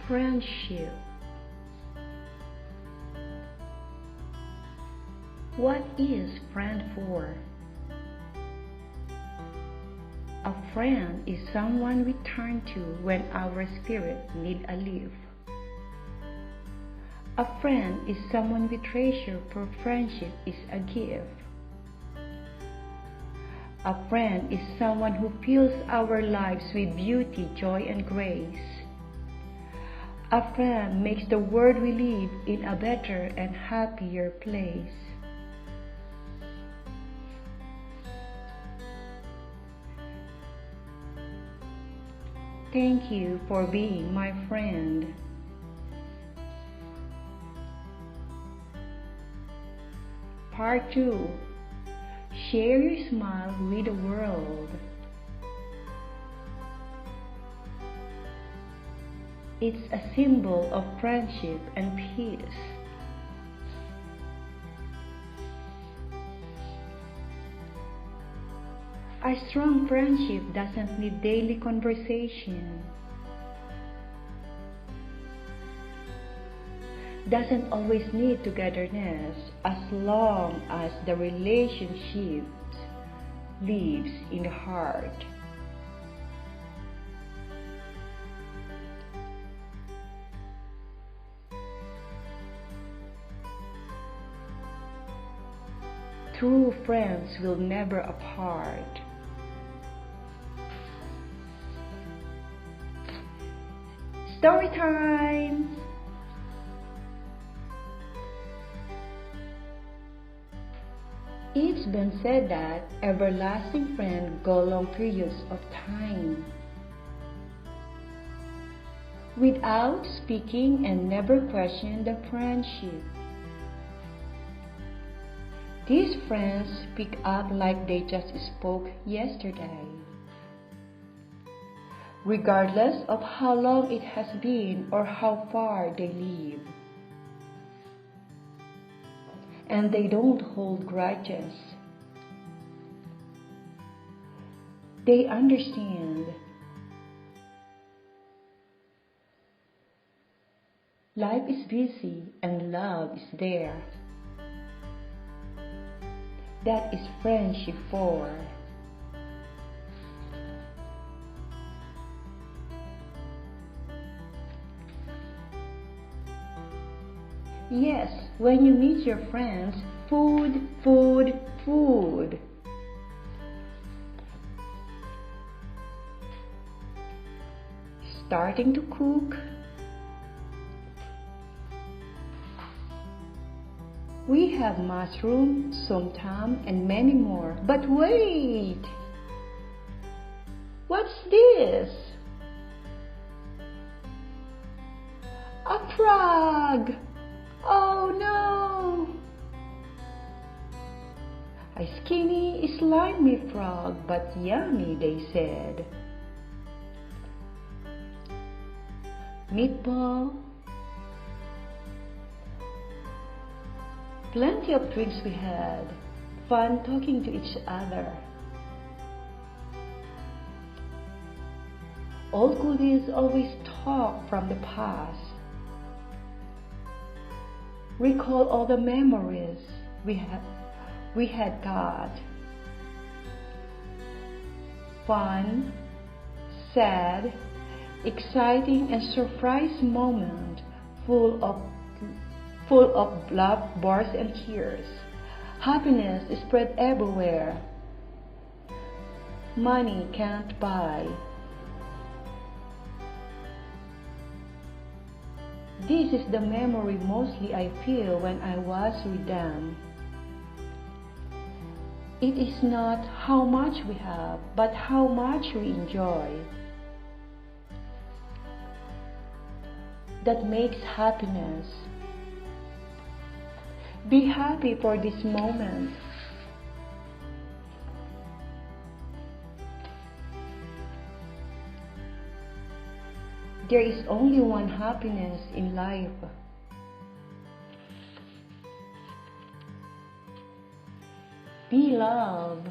Friendship. What is friend for? A friend is someone we turn to when our spirit needs a lift. A friend is someone we treasure, for friendship is a gift. A friend is someone who fills our lives with beauty, joy, and grace. A friend makes the world we live in a better and happier place. Thank you for being my friend. Part 2. Share your smile with the world. It's a symbol of friendship and peace. A strong friendship doesn't need daily conversation, doesn't always need togetherness, as long as the relationship lives in the heart. True friends will never apart. Story time! It's been said that everlasting friends go long periods of time without speaking and never question the friendship. These friends speak up like they just spoke yesterday, regardless of how long it has been or how far they live. And they don't hold grudges. They understand. Life is busy and love is there. That is friendship for. Yes, when you meet your friends, food, food, food. Starting to cook. We have mushroom, somtam, and many more. But wait! What's this? A frog! Oh no! A skinny, slimy frog, but yummy, they said. Meatball. Plenty of drinks we had. Fun talking to each other. Old goodies always talk from the past. Recall all the memories we had got. Fun, sad, exciting, and surprise moment full of laughs and tears. Happiness is spread everywhere. Money can't buy. This is the memory mostly I feel when I was with them. It is not how much we have, but how much we enjoy. That makes happiness. Be happy for this moment. There is only one happiness in life. Be love.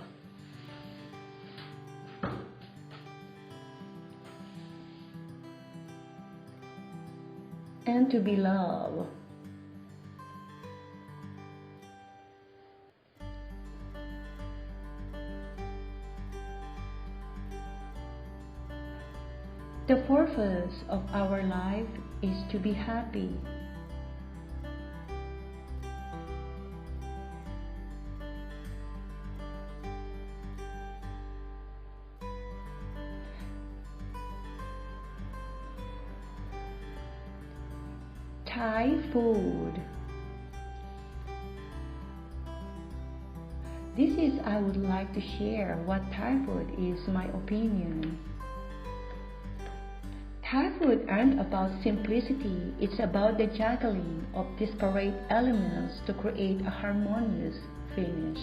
and to be loved. The purpose of our life is to be happy. Thai food. I would like to share what Thai food is my opinion. Thai food aren't about simplicity, it's about the juggling of disparate elements to create a harmonious finish.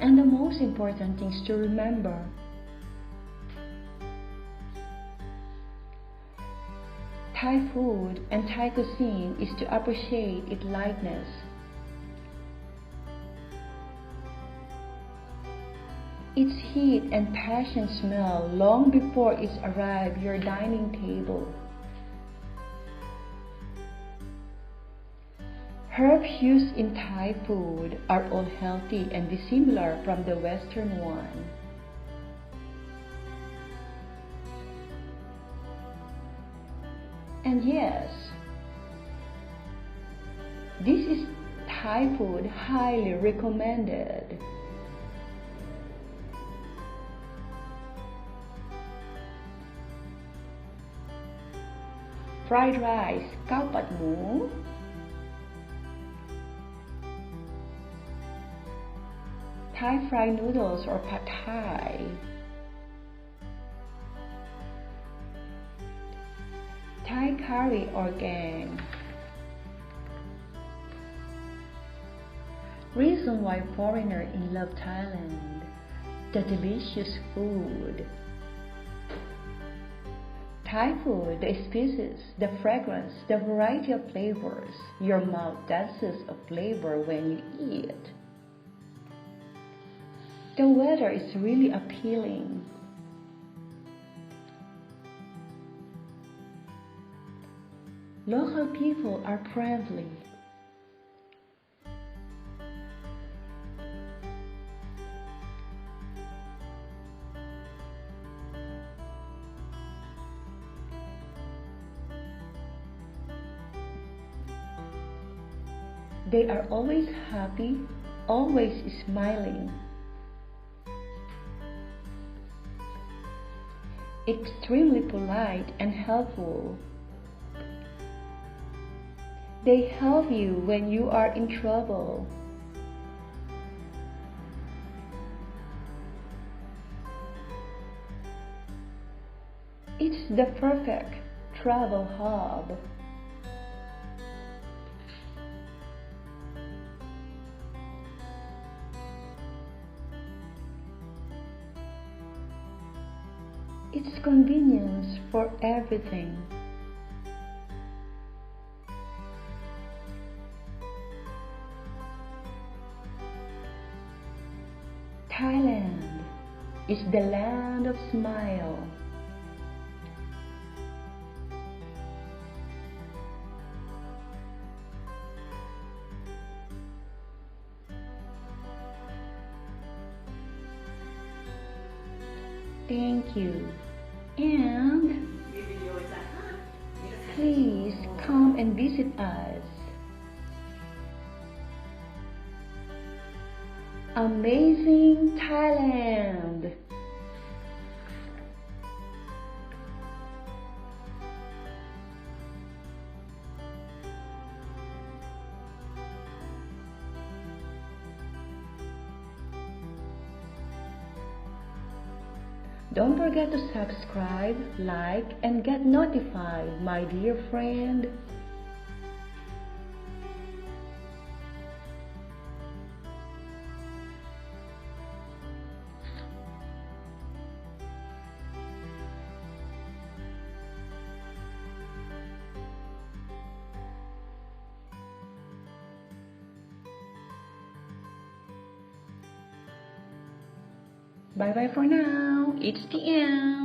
And the most important things to remember: Thai food and Thai cuisine is to appreciate its lightness. Its heat and passion smell long before it arrives your dining table. Herbs used in Thai food are all healthy and dissimilar from the Western one. And yes, this is Thai food highly recommended. Fried rice, khao pat mu, Thai fried noodles or pad Thai, Thai curry or gang. Reason why foreigners love Thailand: the delicious food. Thai food, the species, the fragrance, the variety of flavors. Your mouth dances of flavor when you eat. The weather is really appealing. Local people are friendly. They are always happy, always smiling. Extremely polite and helpful. They help you when you are in trouble. It's the perfect travel hub. It's convenience for everything. Thailand is the land of smile. Thank you. And please come and visit us. Amazing Thailand! Don't forget to subscribe, like, and get notified, my dear friend. Bye bye for now. It's the end.